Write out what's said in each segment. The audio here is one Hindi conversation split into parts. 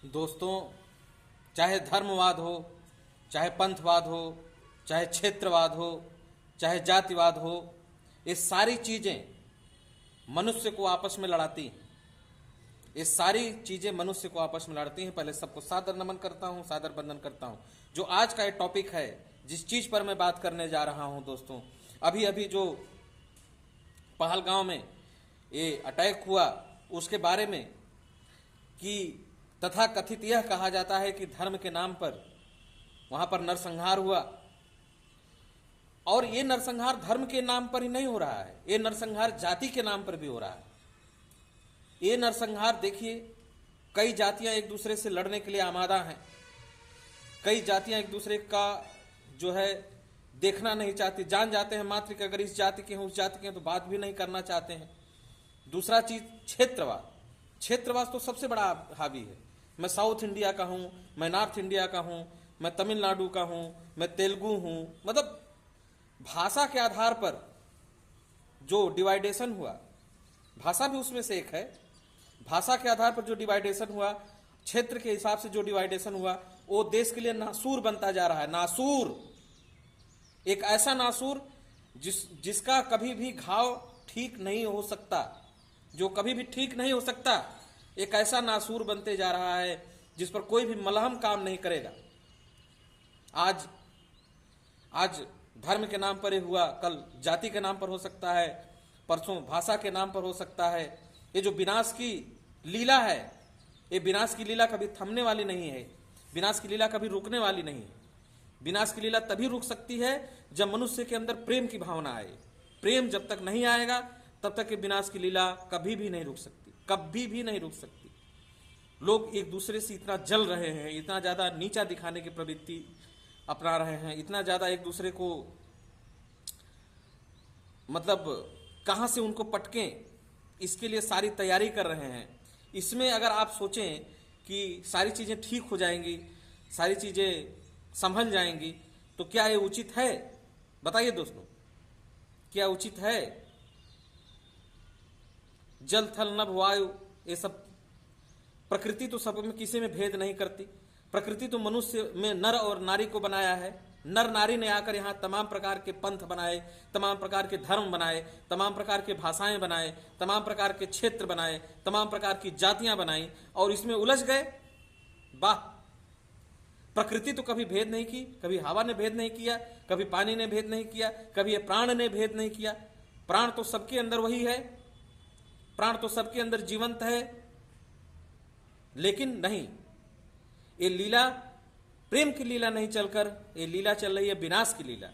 दोस्तों, चाहे धर्मवाद हो, चाहे पंथवाद हो, चाहे क्षेत्रवाद हो, चाहे जातिवाद हो, ये सारी चीज़ें मनुष्य को आपस में लड़ाती हैं। ये सारी चीज़ें मनुष्य को आपस में लड़ती हैं। पहले सबको सादर नमन करता हूँ, सादर वंदन करता हूँ। जो आज का ये टॉपिक है, जिस चीज़ पर मैं बात करने जा रहा हूँ दोस्तों, अभी अभी जो पहलगांव में ये अटैक हुआ उसके बारे में, कि तथा कथित यह कहा जाता है कि धर्म के नाम पर वहां पर नरसंहार हुआ। और ये नरसंहार धर्म के नाम पर ही नहीं हो रहा है, ये नरसंहार जाति के नाम पर भी हो रहा है। ये नरसंहार देखिए, कई जातियां एक दूसरे से लड़ने के लिए आमादा हैं। कई जातियां एक दूसरे का जो है देखना नहीं चाहती, जान जाते हैं मात्र कि अगर इस जाति के हैं उस जाति के हैं तो बात भी नहीं करना चाहते हैं। दूसरा चीज क्षेत्रवाद। क्षेत्रवाद तो सबसे बड़ा हावी है। मैं साउथ इंडिया का हूं, मैं नॉर्थ इंडिया का हूं, मैं तमिलनाडु का हूं, मैं तेलुगु हूं। मतलब भाषा के आधार पर जो डिवाइडेशन हुआ, भाषा भी उसमें से एक है। भाषा के आधार पर जो डिवाइडेशन हुआ, क्षेत्र के हिसाब से जो डिवाइडेशन हुआ, वो देश के लिए नासूर बनता जा रहा है। नासूर, एक ऐसा नासूर जिसका कभी भी घाव ठीक नहीं हो सकता, जो कभी भी ठीक नहीं हो सकता। एक ऐसा नासूर बनते जा रहा है जिस पर कोई भी मलहम काम नहीं करेगा। आज धर्म के नाम पर ये हुआ, कल जाति के नाम पर हो सकता है, परसों भाषा के नाम पर हो सकता है। ये जो विनाश की लीला है, ये विनाश की लीला कभी थमने वाली नहीं है। विनाश की लीला कभी रुकने वाली नहीं है। विनाश की लीला तभी रुक सकती है जब मनुष्य के अंदर प्रेम की भावना आए। प्रेम जब तक नहीं आएगा तब तक ये विनाश की लीला कभी भी नहीं रुक सकती, कभी भी नहीं रुक सकती। लोग एक दूसरे से इतना जल रहे हैं, इतना ज्यादा नीचा दिखाने की प्रवृत्ति अपना रहे हैं, इतना ज्यादा एक दूसरे को मतलब कहां से उनको पटकें, इसके लिए सारी तैयारी कर रहे हैं। इसमें अगर आप सोचें कि सारी चीजें ठीक हो जाएंगी, सारी चीजें संभल जाएंगी, तो क्या ये उचित है? बताइए दोस्तों, क्या उचित है? जल थल नभ वायु, ये सब प्रकृति तो सब में किसी में भेद नहीं करती। प्रकृति तो मनुष्य में नर और नारी को बनाया है। नर नारी ने आकर यहाँ तमाम प्रकार के पंथ बनाए, तमाम प्रकार के धर्म बनाए, तमाम प्रकार के भाषाएं बनाए, तमाम प्रकार के क्षेत्र बनाए, तमाम प्रकार की जातियां बनाई और इसमें उलझ गए। वाह! प्रकृति तो कभी भेद नहीं की, कभी हवा ने भेद नहीं किया, कभी पानी ने भेद नहीं किया, कभी ये प्राण ने भेद नहीं किया। प्राण तो सबके अंदर वही है, प्राण तो सबके अंदर जीवंत है। लेकिन नहीं, ये लीला प्रेम की लीला नहीं चलकर ये लीला चल रही है विनाश की लीला।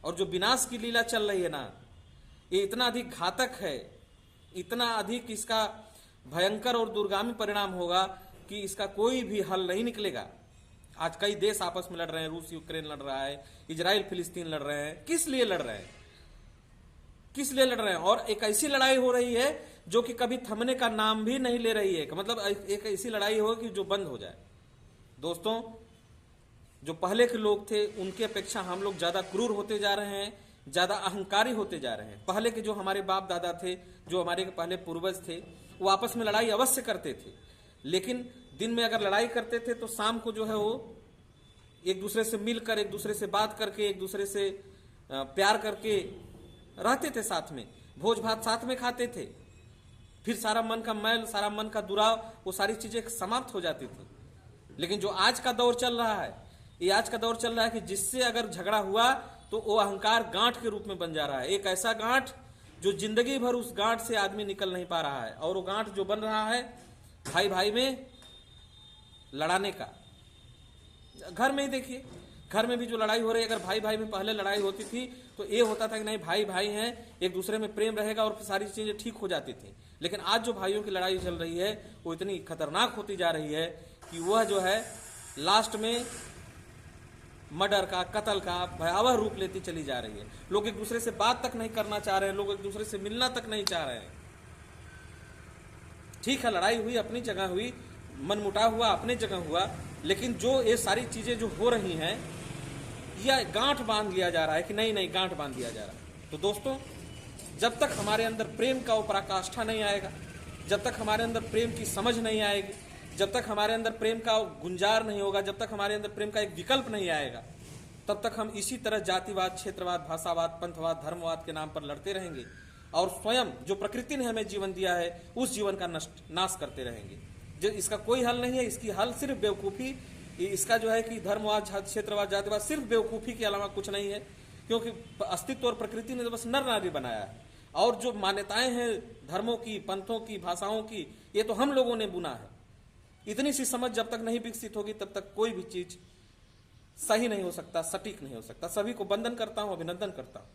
और जो विनाश की लीला चल रही है ना, ये इतना अधिक घातक है, इतना अधिक इसका भयंकर और दूरगामी परिणाम होगा कि इसका कोई भी हल नहीं निकलेगा। आज कई देश आपस में लड़ रहे हैं, रूस यूक्रेन लड़ रहा है, इजराइल फिलिस्तीन लड़ रहे हैं। किस लिए लड़ रहे हैं? किस लिए लड़ रहे हैं? और एक ऐसी लड़ाई हो रही है जो कि कभी थमने का नाम भी नहीं ले रही है। मतलब एक ऐसी लड़ाई हो कि जो बंद हो जाए। दोस्तों, जो पहले के लोग थे उनके अपेक्षा हम लोग ज्यादा क्रूर होते जा रहे हैं, ज्यादा अहंकारी होते जा रहे हैं। पहले के जो हमारे बाप दादा थे, जो हमारे पहले पूर्वज थे, वो आपस में लड़ाई अवश्य करते थे। लेकिन दिन में अगर लड़ाई करते थे तो शाम को जो है वो एक दूसरे से मिलकर, एक दूसरे से बात करके, एक दूसरे से प्यार करके रहते थे, साथ में भोज भात साथ में खाते थे। फिर सारा मन का मैल, सारा मन का दुराव, वो सारी चीजें समाप्त हो जाती थी। लेकिन जो आज का दौर चल रहा है, ये आज का दौर चल रहा है कि जिससे अगर झगड़ा हुआ तो वो अहंकार गांठ के रूप में बन जा रहा है। एक ऐसा गांठ जो जिंदगी भर उस गांठ से आदमी निकल नहीं पा रहा है। और वो गांठ जो बन रहा है भाई भाई में लड़ाने का। घर में ही देखिए, घर में भी जो लड़ाई हो रही है, अगर भाई भाई में पहले लड़ाई होती थी तो ये होता था कि नहीं, भाई भाई हैं, एक दूसरे में प्रेम रहेगा और सारी चीजें ठीक हो जाती थी। लेकिन आज जो भाइयों की लड़ाई चल रही है वो इतनी खतरनाक होती जा रही है कि वह जो है लास्ट में मर्डर का, कत्ल का भयावह रूप लेती चली जा रही है। लोग एक दूसरे से बात तक नहीं करना चाह रहे हैं, लोग एक दूसरे से मिलना तक नहीं चाह रहे हैं। ठीक है, लड़ाई हुई अपनी जगह हुई, मनमुटाव हुआ अपनी जगह हुआ, लेकिन जो ये सारी चीजें जो हो रही हैं, यह गांठ बांध लिया जा रहा है कि नहीं, गांठ बांध दिया जा रहा है। तो दोस्तों, जब तक हमारे अंदर प्रेम का वो पराकाष्ठा नहीं आएगा, जब तक हमारे अंदर प्रेम की समझ नहीं आएगी, जब तक हमारे अंदर प्रेम का गुंजार नहीं होगा, जब तक हमारे अंदर प्रेम का एक विकल्प नहीं आएगा, तब तक हम इसी तरह जातिवाद, क्षेत्रवाद, भाषावाद, पंथवाद, धर्मवाद के नाम पर लड़ते रहेंगे और स्वयं जो प्रकृति ने हमें जीवन दिया है उस जीवन का नाश करते रहेंगे। जो इसका कोई हल नहीं है, इसकी हल सिर्फ बेवकूफ़ी, इसका जो है कि धर्मवाद, क्षेत्रवाद, जातिवाद सिर्फ बेवकूफ़ी के अलावा कुछ नहीं है, क्योंकि अस्तित्व और प्रकृति ने तो बस नर नारी बनाया है और जो मान्यताएं हैं धर्मों की, पंथों की, भाषाओं की, ये तो हम लोगों ने बुना है। इतनी सी समझ जब तक नहीं विकसित होगी तब तक कोई भी चीज सही नहीं हो सकता, सटीक नहीं हो सकता। सभी को वंदन करता हूं, अभिनंदन करता हूं।